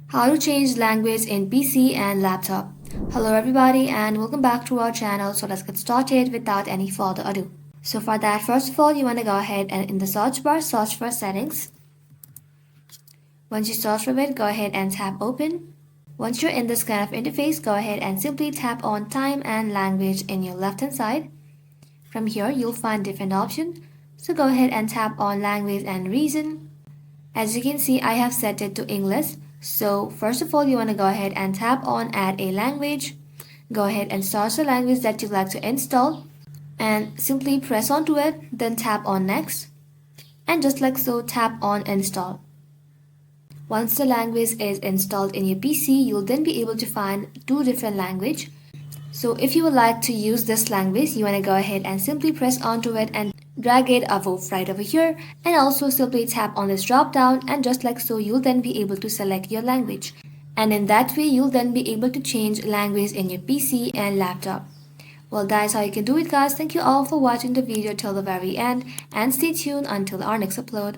How to change language in PC and laptop. Hello everybody and welcome back to our channel. So let's get started without any further ado. So for that, first of all, you want to go ahead and in the search bar, search for settings. Once you search for it, go ahead and tap open. Once you're in this kind of interface, go ahead and simply tap on time and language in your left hand side. From here, you'll find different options. So go ahead and tap on language and reason. As you can see, I have set it to English. So first of all, you want to go ahead and tap on add a language. Go ahead and search the language that you'd like to install and simply press onto it, then tap on next. And just like so, tap on install. Once the language is installed in your PC, you'll then be able to find two different languages. So if you would like to use this language, you want to go ahead and simply press onto it and drag it above right over here, and also simply tap on this drop down, and just like so you'll then be able to select your language, and in that way you'll then be able to change language in your PC and laptop. Well, that is how you can do it, guys. Thank you all for watching the video till the very end, and stay tuned until our next upload.